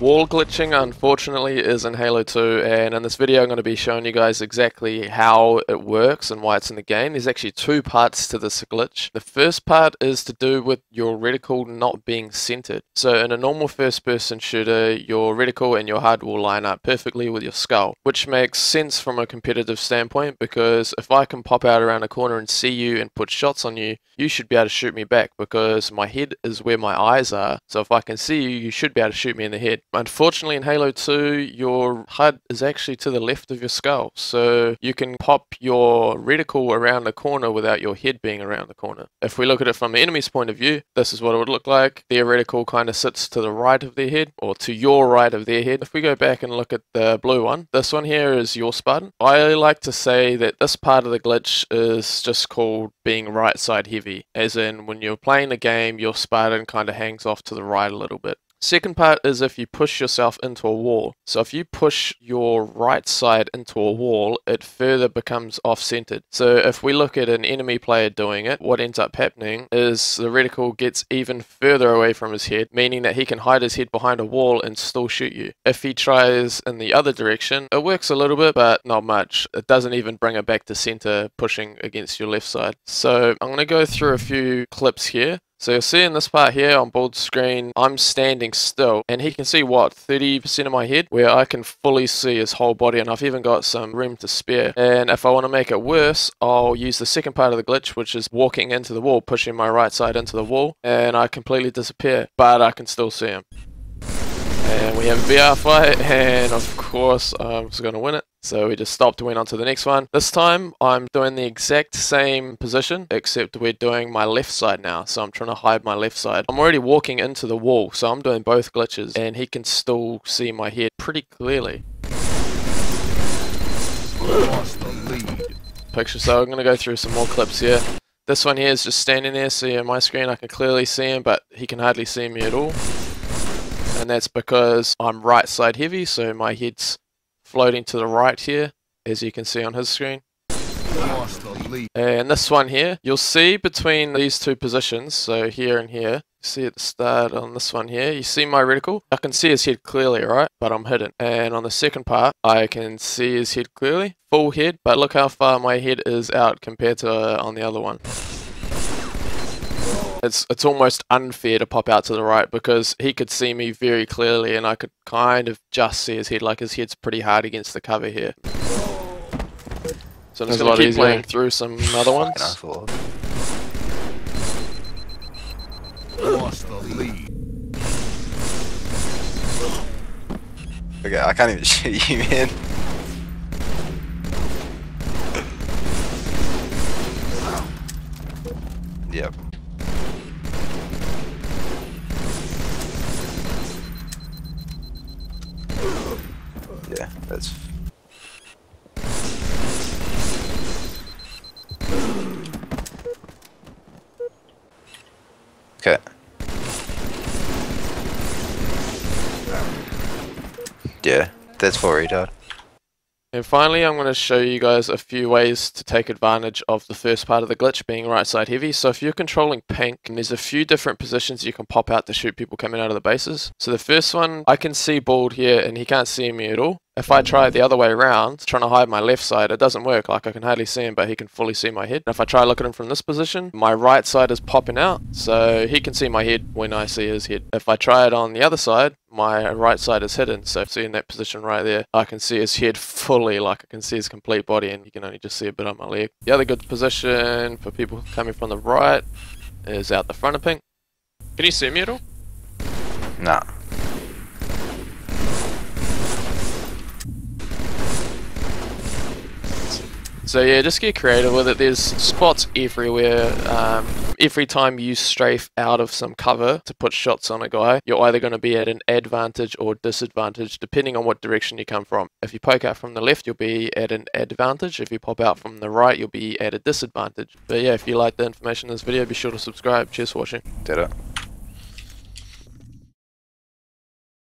Wall glitching, unfortunately, is in Halo 2, and in this video I'm going to be showing you guys exactly how it works and why it's in the game. There's actually two parts to this glitch. The first part is to do with your reticle not being centered. So in a normal first-person shooter, your reticle and your HUD will line up perfectly with your skull, which makes sense from a competitive standpoint, because if I can pop out around a corner and see you and put shots on you, you should be able to shoot me back, because my head is where my eyes are. So if I can see you, you should be able to shoot me in the head. Unfortunately, in Halo 2, your HUD is actually to the left of your skull, so you can pop your reticle around the corner without your head being around the corner. If we look at it from the enemy's point of view, this is what it would look like. Their reticle kind of sits to the right of their head, or to your right of their head. If we go back and look at the blue one, this one here is your Spartan. I like to say that this part of the glitch is just called being right side heavy, as in when you're playing the game, your Spartan kind of hangs off to the right a little bit. Second part is if you push yourself into a wall. So if you push your right side into a wall, it further becomes off-centered. So if we look at an enemy player doing it, what ends up happening is the reticle gets even further away from his head, meaning that he can hide his head behind a wall and still shoot you. If he tries in the other direction, it works a little bit, but not much. It doesn't even bring it back to center, pushing against your left side. So I'm going to go through a few clips here. So you'll see in this part here on bold screen, I'm standing still, and he can see what, 30% of my head, where I can fully see his whole body, and I've even got some room to spare. And if I want to make it worse, I'll use the second part of the glitch, which is walking into the wall, pushing my right side into the wall, and I completely disappear, but I can still see him. And we have a VR fight, and of course I'm just going to win it. So we just stopped and went on to the next one. This time I'm doing the exact same position, except we're doing my left side now. So I'm trying to hide my left side. I'm already walking into the wall, so I'm doing both glitches, and he can still see my head pretty clearly. Picture, so I'm going to go through some more clips here. This one here is just standing there, so on my screen I can clearly see him, but he can hardly see me at all. And that's because I'm right side heavy, so my head's floating to the right here, as you can see on his screen. And this one here, you'll see between these two positions, so here and here, you see at the start on this one here, you see my reticle? I can see his head clearly, right? But I'm hidden. And on the second part, I can see his head clearly, full head, but look how far my head is out compared to on the other one. It's almost unfair to pop out to the right, because he could see me very clearly and I could kind of just see his head, like his head's pretty hard against the cover here. So I'm just going to keep playing through some other ones. Okay, I can't even shoot you, man. Yep. Yeah, that's... Okay. Yeah, that's for retard. And finally, I'm going to show you guys a few ways to take advantage of the first part of the glitch, being right side heavy. So if you're controlling pink, there's a few different positions you can pop out to shoot people coming out of the bases. So the first one, I can see bald here and he can't see me at all. If I try it the other way around, trying to hide my left side, it doesn't work. Like, I can hardly see him, but he can fully see my head. And if I try to look at him from this position, my right side is popping out, so he can see my head when I see his head. If I try it on the other side, my right side is hidden, so see in that position right there, I can see his head fully, like I can see his complete body, and you can only just see a bit on my leg. The other good position for people coming from the right is out the front of pink. Can you see me at all? Nah. So yeah, just get creative with it. There's spots everywhere. Every time you strafe out of some cover to put shots on a guy, you're either going to be at an advantage or disadvantage, depending on what direction you come from. If you poke out from the left, you'll be at an advantage. If you pop out from the right, you'll be at a disadvantage. But yeah, if you like the information in this video, be sure to subscribe. Cheers for watching. Did it.